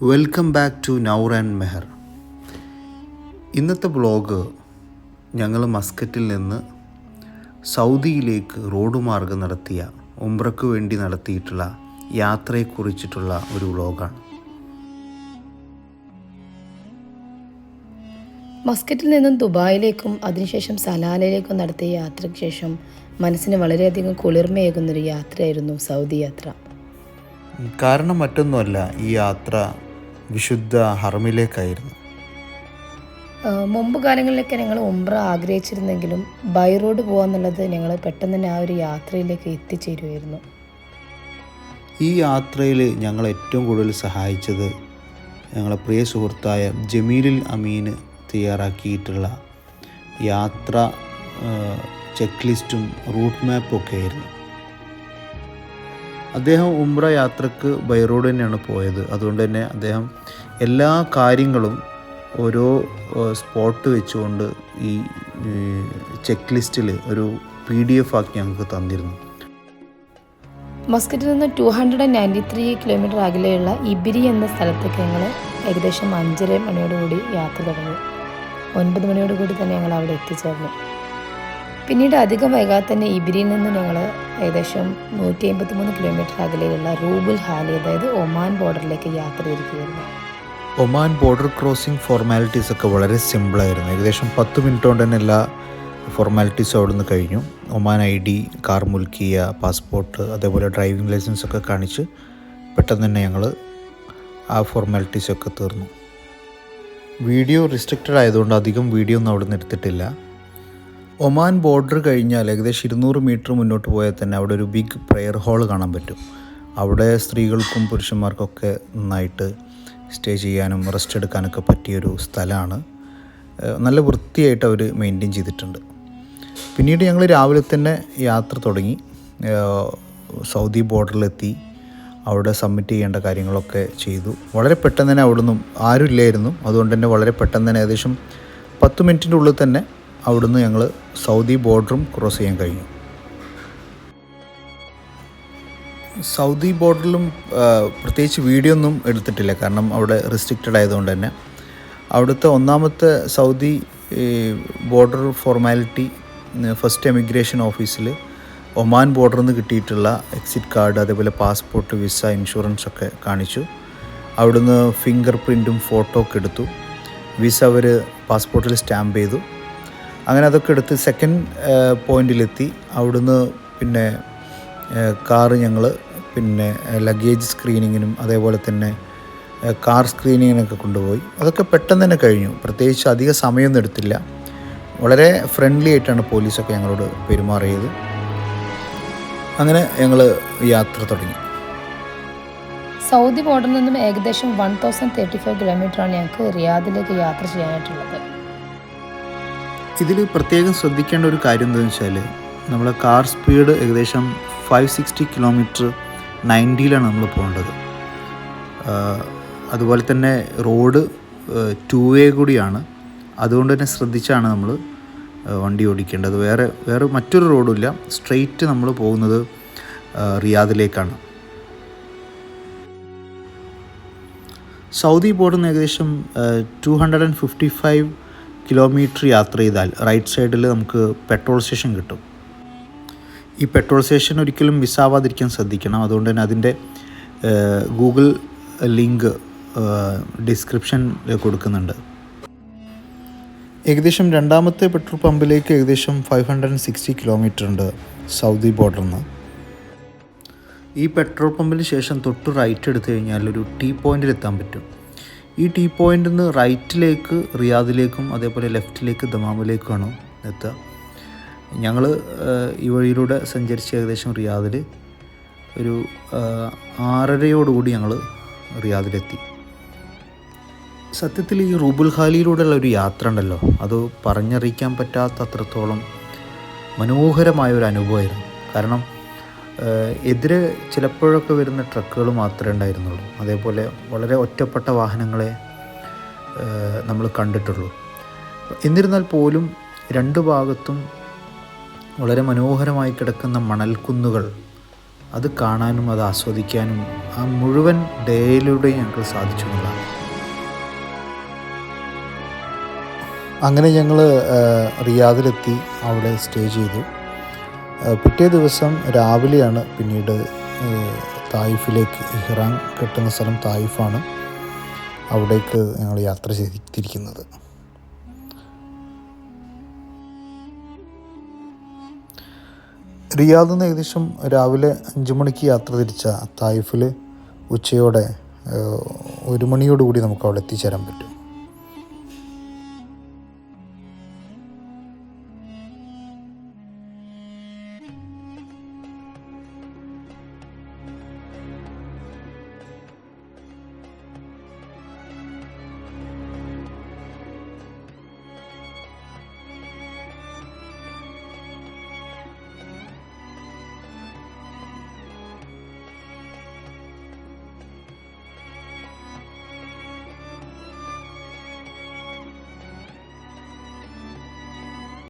Welcome back to Naur and മെഹർ. ഇന്നത്തെ vlog ഞങ്ങൾ മസ്കറ്റിൽ നിന്ന് സൗദിയിലേക്ക് റോഡ് മാർഗം നടത്തിയ ഉംറയ്ക്ക് വേണ്ടി നടത്തിയിട്ടുള്ള യാത്രയെക്കുറിച്ചിട്ടുള്ള ഒരു വ്ളോഗാണ്. മസ്കറ്റിൽ നിന്നും ദുബായിലേക്കും അതിനുശേഷം സലാലയിലേക്കും നടത്തിയ യാത്രയ്ക്ക് ശേഷം മനസ്സിന് വളരെയധികം കുളിർമയേകുന്നൊരു യാത്രയായിരുന്നു സൗദി യാത്ര. കാരണം മറ്റൊന്നുമല്ല, ഈ യാത്ര വിശുദ്ധ ഹറമിലേക്കായിരുന്നു. മുമ്പ് കാലങ്ങളിലൊക്കെ ഞങ്ങൾ ഉംറ ആഗ്രഹിച്ചിരുന്നെങ്കിലും ബൈ റോഡ് പോകാന്നുള്ളത് ഞങ്ങൾ പെട്ടെന്ന് തന്നെ ആ ഒരു യാത്രയിലേക്ക് എത്തിച്ചേരുമായിരുന്നു. ഈ യാത്രയിൽ ഞങ്ങൾ ഏറ്റവും കൂടുതൽ സഹായിച്ചത് ഞങ്ങളെ പ്രിയ സുഹൃത്തായ ജമീലുൽ അമീൻ തയ്യാറാക്കിയിട്ടുള്ള യാത്ര ചെക്ക് ലിസ്റ്റും റൂട്ട് മാപ്പും ഒക്കെ ആയിരുന്നു. അദ്ദേഹം ഉംറ യാത്രക്ക് ബൈ റോഡ് തന്നെയാണ് പോയത്. അതുകൊണ്ട് തന്നെ അദ്ദേഹം എല്ലാ കാര്യങ്ങളും ഓരോ സ്പോട്ട് വെച്ചുകൊണ്ട് ഈ ചെക്ക് ലിസ്റ്റിൽ ഒരു PDF ആക്കി ഞങ്ങൾക്ക് തന്നിരുന്നു. മസ്കറ്റിൽ നിന്ന് 293 കിലോമീറ്റർ അകലെയുള്ള ഇബിരി എന്ന സ്ഥലത്തേക്ക് ഞങ്ങൾ ഏകദേശം 5:30 മണിയോടുകൂടി യാത്ര തുടങ്ങി. 9 മണിയോടുകൂടി തന്നെ ഞങ്ങൾ അവിടെ എത്തിച്ചേർന്നു. പിന്നീട് അധികം വൈകാതെ തന്നെ ഇബിരിയിൽ നിന്ന് ഞങ്ങൾ ഏകദേശം 153 കിലോമീറ്റർ അകലെയുള്ള റൂബുൽ ഹാലി, അതായത് ഒമാൻ ബോർഡറിലേക്ക് യാത്ര തിരിക്കുകയായിരുന്നു. ഒമാൻ ബോർഡർ ക്രോസിംഗ് ഫോർമാലിറ്റീസ് ഒക്കെ വളരെ സിമ്പിളായിരുന്നു. ഏകദേശം 10 മിനിറ്റ് കൊണ്ട് തന്നെ എല്ലാ ഫോർമാലിറ്റീസും അവിടെ നിന്ന് കഴിഞ്ഞു. ഒമാൻ ID, കാർ മുൽക്കിയ, പാസ്പോർട്ട്, അതേപോലെ ഡ്രൈവിംഗ് ലൈസൻസ് ഒക്കെ കാണിച്ച് പെട്ടെന്ന് തന്നെ ഞങ്ങൾ ആ ഫോർമാലിറ്റീസൊക്കെ തീർന്നു. വീഡിയോ റിസ്ട്രിക്റ്റഡ് ആയതുകൊണ്ട് അധികം വീഡിയോ ഒന്നും അവിടെ നിന്ന് എടുത്തിട്ടില്ല. ഒമാൻ ബോർഡർ കഴിഞ്ഞാൽ ഏകദേശം 200 മീറ്റർ മുന്നോട്ട് പോയാൽ തന്നെ അവിടെ ഒരു ബിഗ് പ്രെയർ ഹാൾ കാണാൻ പറ്റും. അവിടെ സ്ത്രീകൾക്കും പുരുഷന്മാർക്കൊക്കെ നന്നായിട്ട് സ്റ്റേ ചെയ്യാനും റെസ്റ്റ് എടുക്കാനൊക്കെ പറ്റിയൊരു സ്ഥലമാണ്. നല്ല വൃത്തിയായിട്ട് അവർ മെയിൻറ്റെയിൻ ചെയ്തിട്ടുണ്ട്. പിന്നീട് ഞങ്ങൾ രാവിലെ തന്നെ യാത്ര തുടങ്ങി. സൗദി ബോർഡറിലെത്തി. അവിടെ സബ്മിറ്റ് ചെയ്യേണ്ട കാര്യങ്ങളൊക്കെ ചെയ്തു. വളരെ പെട്ടെന്ന് തന്നെ അവിടെ നിന്നും ആരും ഇല്ലായിരുന്നു. അതുകൊണ്ട് തന്നെ വളരെ പെട്ടെന്ന് തന്നെ ഏകദേശം 10 മിനിറ്റിൻ്റെ ഉള്ളിൽ തന്നെ അവിടുന്ന് ഞങ്ങൾ സൗദി ബോർഡറും ക്രോസ് ചെയ്യാൻ കഴിഞ്ഞു. സൗദി ബോർഡറിലും പ്രത്യേകിച്ച് വീഡിയോ ഒന്നും എടുത്തിട്ടില്ല, കാരണം അവിടെ റെസ്ട്രിക്റ്റഡ് ആയതുകൊണ്ട് തന്നെ. അവിടുത്തെ ഒന്നാമത്തെ Saudi border formality first emigration ഓഫീസിൽ ഒമാൻ ബോർഡറിൽ നിന്ന് കിട്ടിയിട്ടുള്ള എക്സിറ്റ് കാർഡ്, അതേപോലെ പാസ്പോർട്ട്, വിസ, ഇൻഷുറൻസ് ഒക്കെ കാണിച്ചു. അവിടുന്ന് ഫിംഗർ പ്രിൻറ്റും ഫോട്ടോ ഒക്കെ എടുത്തു. വിസ അവർ പാസ്പോർട്ടിൽ സ്റ്റാമ്പ് ചെയ്തു. അങ്ങനെ അതൊക്കെ എടുത്ത് സെക്കൻഡ് പോയിന്റിലെത്തി. അവിടുന്ന് പിന്നെ കാറ് ഞങ്ങൾ പിന്നെ ലഗേജ് സ്ക്രീനിങ്ങിനും അതേപോലെ തന്നെ കാർ സ്ക്രീനിങ്ങിനൊക്കെ കൊണ്ടുപോയി. അതൊക്കെ പെട്ടെന്ന് തന്നെ കഴിഞ്ഞു. പ്രത്യേകിച്ച് അധിക സമയമൊന്നും എടുത്തില്ല. വളരെ ഫ്രണ്ട്ലി ആയിട്ടാണ് പോലീസൊക്കെ ഞങ്ങളോട് പെരുമാറിയത്. അങ്ങനെ ഞങ്ങൾ യാത്ര തുടങ്ങി. സൗദി ബോർഡറിൽ നിന്നും ഏകദേശം 1035 കിലോമീറ്ററാണ് ഞങ്ങൾക്ക് റിയാദിലേക്ക് യാത്ര ചെയ്യാനായിട്ടുള്ളത്. ഇതിൽ പ്രത്യേകം ശ്രദ്ധിക്കേണ്ട ഒരു കാര്യം എന്താണെന്ന് വെച്ചാൽ, നമ്മളെ കാർ സ്പീഡ് ഏകദേശം 560 കിലോമീറ്റർ 90ലാണ് നമ്മൾ പോകേണ്ടത്. അതുപോലെ തന്നെ റോഡ് 2 വേ കൂടിയാണ്. അതുകൊണ്ട് തന്നെ ശ്രദ്ധിച്ചാണ് നമ്മൾ വണ്ടി ഓടിക്കേണ്ടത്. വേറെ മറ്റൊരു റോഡുമില്ല. സ്ട്രെയിറ്റ് നമ്മൾ പോകുന്നത് റിയാദിലേക്കാണ്. സൗദി ബോർഡിൽ നിന്ന് ഏകദേശം 255 കിലോമീറ്റർ യാത്ര ചെയ്താൽ റൈറ്റ് സൈഡിൽ നമുക്ക് പെട്രോൾ സ്റ്റേഷൻ കിട്ടും. ഈ പെട്രോൾ സ്റ്റേഷൻ ഒരിക്കലും മിസ്സാവാതിരിക്കാൻ ശ്രദ്ധിക്കണം. അതുകൊണ്ട് തന്നെ അതിൻ്റെ ഗൂഗിൾ ലിങ്ക് ഡിസ്ക്രിപ്ഷനിൽ കൊടുക്കുന്നുണ്ട്. ഏകദേശം രണ്ടാമത്തെ പെട്രോൾ പമ്പിലേക്ക് ഏകദേശം 560 കിലോമീറ്റർ ഉണ്ട് സൗദി ബോർഡറിൽ നിന്ന്. ഈ പെട്രോൾ പമ്പിന് ശേഷം തൊട്ട് റൈറ്റ് എടുത്തു കഴിഞ്ഞാൽ ഒരു ടീ പോയിന്റിൽ എത്താൻ പറ്റും. ഈ ടീ പോയിന്റിൽ നിന്ന് റൈറ്റിലേക്ക് റിയാദിലേക്കും അതേപോലെ ലെഫ്റ്റിലേക്ക് ദമാമിലേക്കുമാണ് എത്തുക. ഞങ്ങൾ ഈ വഴിയിലൂടെ സഞ്ചരിച്ച് ഏകദേശം റിയാദിൽ ഒരു 6:30 ഞങ്ങൾ റിയാദിലെത്തി. സത്യത്തിൽ ഈ റൂബുൽ ഹാലിയിലൂടെയുള്ള ഒരു യാത്ര ഉണ്ടല്ലോ, അത് പറഞ്ഞറിയിക്കാൻ പറ്റാത്ത അത്രത്തോളം മനോഹരമായ ഒരു അനുഭവമായിരുന്നു. കാരണം എതിരെ ചിലപ്പോഴൊക്കെ വരുന്ന ട്രക്കുകൾ മാത്രമേ ഉണ്ടായിരുന്നുള്ളൂ. അതേപോലെ വളരെ ഒറ്റപ്പെട്ട വാഹനങ്ങളെ നമ്മൾ കണ്ടിട്ടുള്ളൂ. എന്നിരുന്നാൽ പോലും രണ്ട് ഭാഗത്തും വളരെ മനോഹരമായി കിടക്കുന്ന മണൽക്കുന്നുകൾ അത് കാണാനും അത് ആസ്വദിക്കാനും ആ മുഴുവൻ ഡേയിലൂടെയും ഞങ്ങൾക്ക് സാധിച്ചു എന്നുള്ളതാണ്. അങ്ങനെ ഞങ്ങൾ റിയാദിലെത്തി അവിടെ സ്റ്റേ ചെയ്തു. പിറ്റേ ദിവസം രാവിലെയാണ് പിന്നീട് തായിഫിലേക്ക്, ഇഹ്റാം കെട്ടുന്ന സ്ഥലം തായിഫാണ്, അവിടേക്ക് ഞങ്ങൾ യാത്ര ചെയ്തിരിക്കുന്നത്. റിയാദിൽ നിന്ന് ഏകദേശം രാവിലെ 5 മണിക്ക് യാത്ര തിരിച്ച തായിഫിൽ ഉച്ചയോടെ 1 മണിയോടുകൂടി നമുക്ക് അവിടെ എത്തിച്ചേരാൻ പറ്റും.